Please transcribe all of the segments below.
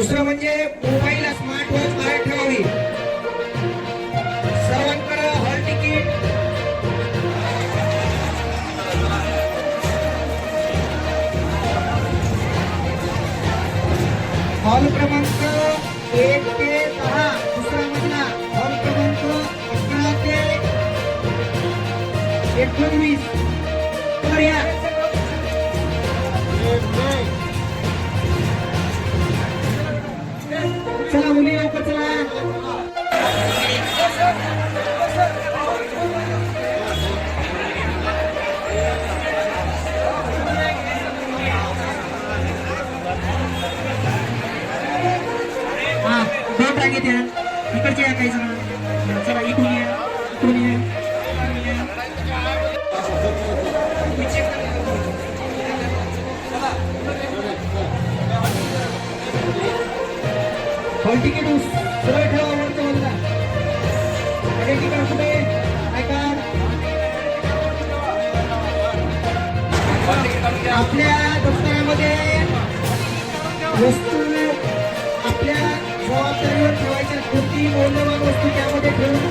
दुसरं म्हणजे mobile smart watch बाहेर ठेवावी. सर्वांकडे हॉल तिकीट हॉल क्रमांक 1 ते 10 दुसरा मजला, हॉल क्रमांक 11 ते 19 तर या. चला मुली लवकर चला. हा दोन रांगेत या, इकडचे या काही जण. चला इकडून या, इकडून या, इकडून या. हॉल तिकीट सरळ ठेवा वरच्या बाजूला. आयडेंटिटी कार्ड कुठे? I card. आपल्या दफ्तरामध्ये वस्तू आपल्या जबाबदारीवर ठेवायच्या. कोणती मौल्यवान वस्तू त्यामध्ये ठेवून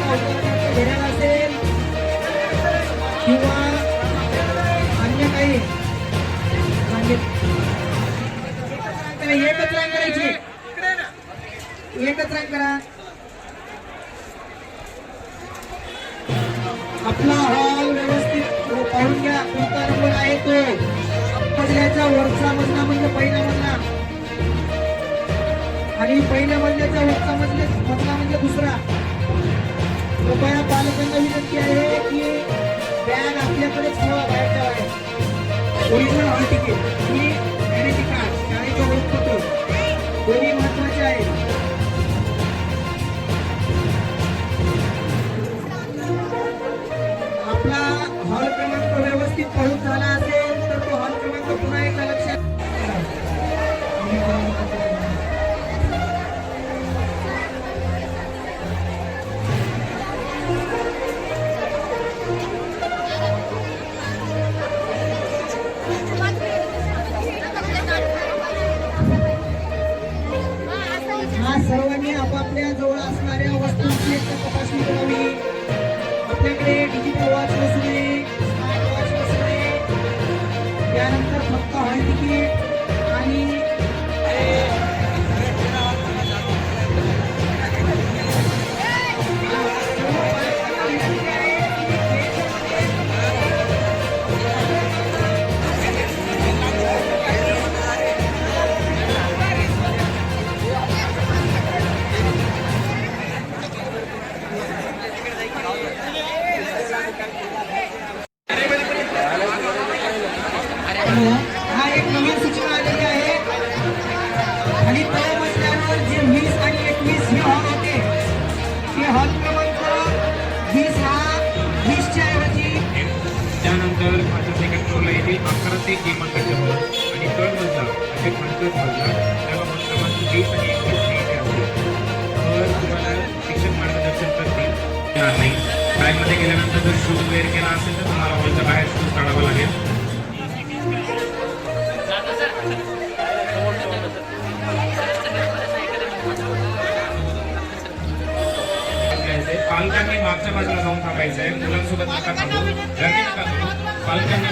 घड्याळ असेल किंवा अन्य काही एकच रांग करायची. एकच रांग करा. आपला हॉल व्यवस्थित पाहून घ्या. कोणता नंबर आहे तो? मजल्याचा वरचा मजला म्हणजे पहिला मजला आणि पहिल्या मजल्याचा वरचा मजला म्हणजे दुसरा. कृपया पालकांना विनंती आहे की बॅग आपल्याकडेच ठेवा, बाहेरच्या बाहेर. ओरिजिनल हॉल तिकीट आणि आयडेंटिटी कार्ड, शाळेचे ओळखपत्र दोन्ही महत्वाचे आहे. आपला हॉल क्रमांक व्यवस्थित पाहून झाला असेल तर तो हॉल क्रमांक पुन्हा एकदा लक्षात. हा सर्वांनी आपापल्या जवळ असणाऱ्या वस्तूंची तपासणी करावी. आपल्याकडे डिजिटल वॉच नसू नये, स्मार्ट वॉच नसू नये. त्यानंतर फक्त हॉल तिकीट आणि हा एक नवीन सूचना आलेली आहे. आणि तळ मजल्यावर जे 20 आणि 21 हे हॉल होते ते हॉल क्रमांक 20 हा 20च्या ऐवजी त्यानंतर माझ्या सेकंड फ्लोअरला येते 11 ते 1 हॉल आणि थर्ड मजला म्हणजे 50 मजला त्याला हॉल क्रमांक 20 आणि 21 हे आहे. तर तुम्हाला शिक्षक मार्गदर्शन करतील नाही. बॅगमध्ये गेल्यानंतर जर शूज वेअर केला असेल तर तुम्हाला हॉलच्या बाहेर शूज काढावा लागेल. पालकांनी मागच्या बाजूला जाऊन थांबायचं आहे. मुलांसोबत नका थांबू, गर्दी नका करू. पालकांनी